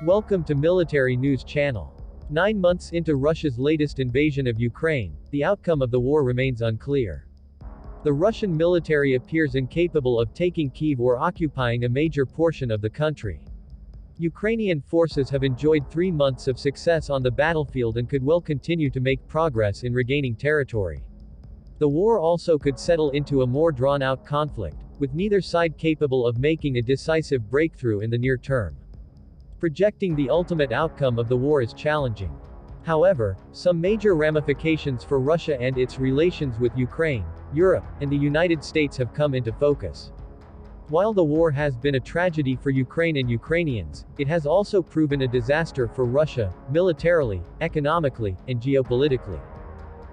Welcome to Military News Channel. 9 months into Russia's latest invasion of Ukraine, the outcome of the war remains unclear. The Russian military appears incapable of taking Kyiv or occupying a major portion of the country. Ukrainian forces have enjoyed 3 months of success on the battlefield and could well continue to make progress in regaining territory. The war also could settle into a more drawn-out conflict, with neither side capable of making a decisive breakthrough in the near term. Projecting the ultimate outcome of the war is challenging. However, some major ramifications for Russia and its relations with Ukraine, Europe, and the United States have come into focus. While the war has been a tragedy for Ukraine and Ukrainians, it has also proven a disaster for Russia, militarily, economically, and geopolitically.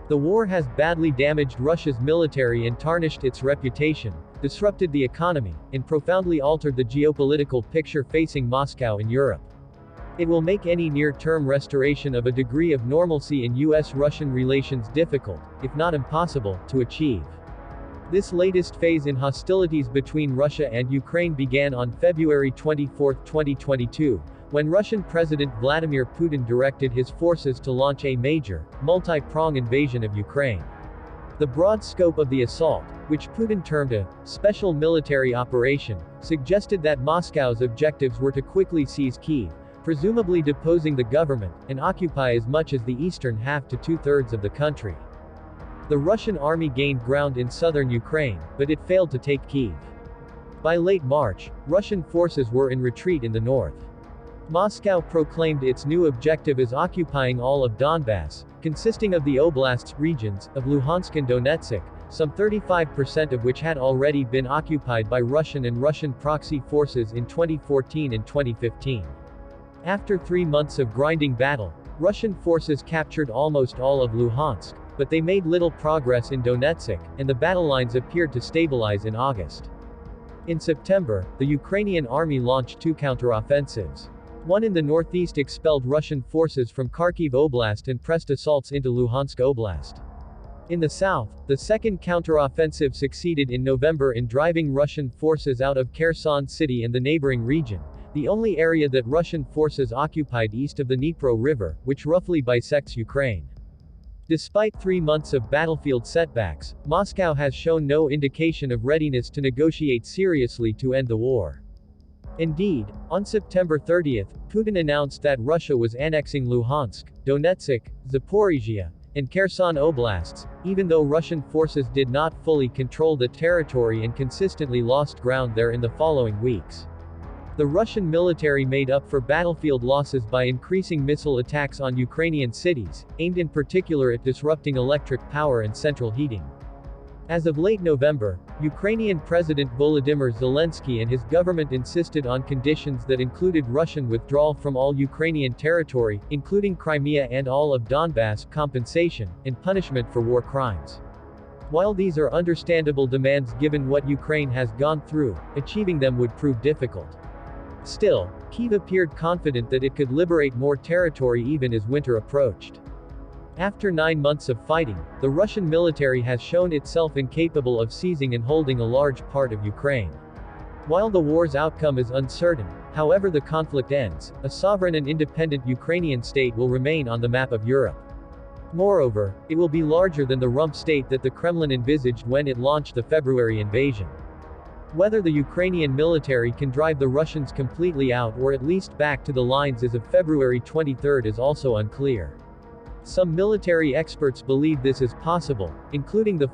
The war has badly damaged Russia's military and tarnished its reputation, disrupted the economy, and profoundly altered the geopolitical picture facing Moscow and Europe. It will make any near-term restoration of a degree of normalcy in US-Russian relations difficult, if not impossible, to achieve. This latest phase in hostilities between Russia and Ukraine began on February 24, 2022, when Russian President Vladimir Putin directed his forces to launch a major, multi-pronged invasion of Ukraine. The broad scope of the assault, which Putin termed a special military operation, suggested that Moscow's objectives were to quickly seize Kyiv, presumably deposing the government, and occupy as much as the eastern half to two-thirds of the country. The Russian army gained ground in southern Ukraine, but it failed to take Kyiv. By late March, Russian forces were in retreat in the north. Moscow proclaimed its new objective as occupying all of Donbass, consisting of the oblast's regions of Luhansk and Donetsk, some 35% of which had already been occupied by Russian and Russian proxy forces in 2014 and 2015. After 3 months of grinding battle, Russian forces captured almost all of Luhansk, but they made little progress in Donetsk, and the battle lines appeared to stabilize in August. In September, the Ukrainian Army launched 2 counteroffensives. One in the northeast expelled Russian forces from Kharkiv Oblast and pressed assaults into Luhansk Oblast. In the south, the second counteroffensive succeeded in November in driving Russian forces out of Kherson city and the neighboring region, the only area that Russian forces occupied east of the Dnipro River, which roughly bisects Ukraine. Despite 3 months of battlefield setbacks, Moscow has shown no indication of readiness to negotiate seriously to end the war. Indeed, on September 30, Putin announced that Russia was annexing Luhansk, Donetsk, Zaporizhia, and Kherson Oblasts, even though Russian forces did not fully control the territory and consistently lost ground there in the following weeks. The Russian military made up for battlefield losses by increasing missile attacks on Ukrainian cities, aimed in particular at disrupting electric power and central heating. As of late November, Ukrainian President Volodymyr Zelensky and his government insisted on conditions that included Russian withdrawal from all Ukrainian territory, including Crimea and all of Donbass, compensation, and punishment for war crimes. While these are understandable demands given what Ukraine has gone through, achieving them would prove difficult. Still, Kyiv appeared confident that it could liberate more territory even as winter approached. After 9 months of fighting, the Russian military has shown itself incapable of seizing and holding a large part of Ukraine. While the war's outcome is uncertain, however the conflict ends, a sovereign and independent Ukrainian state will remain on the map of Europe. Moreover, it will be larger than the rump state that the Kremlin envisaged when it launched the February invasion. Whether the Ukrainian military can drive the Russians completely out or at least back to the lines as of February 23 is also unclear. Some military experts believe this is possible, including the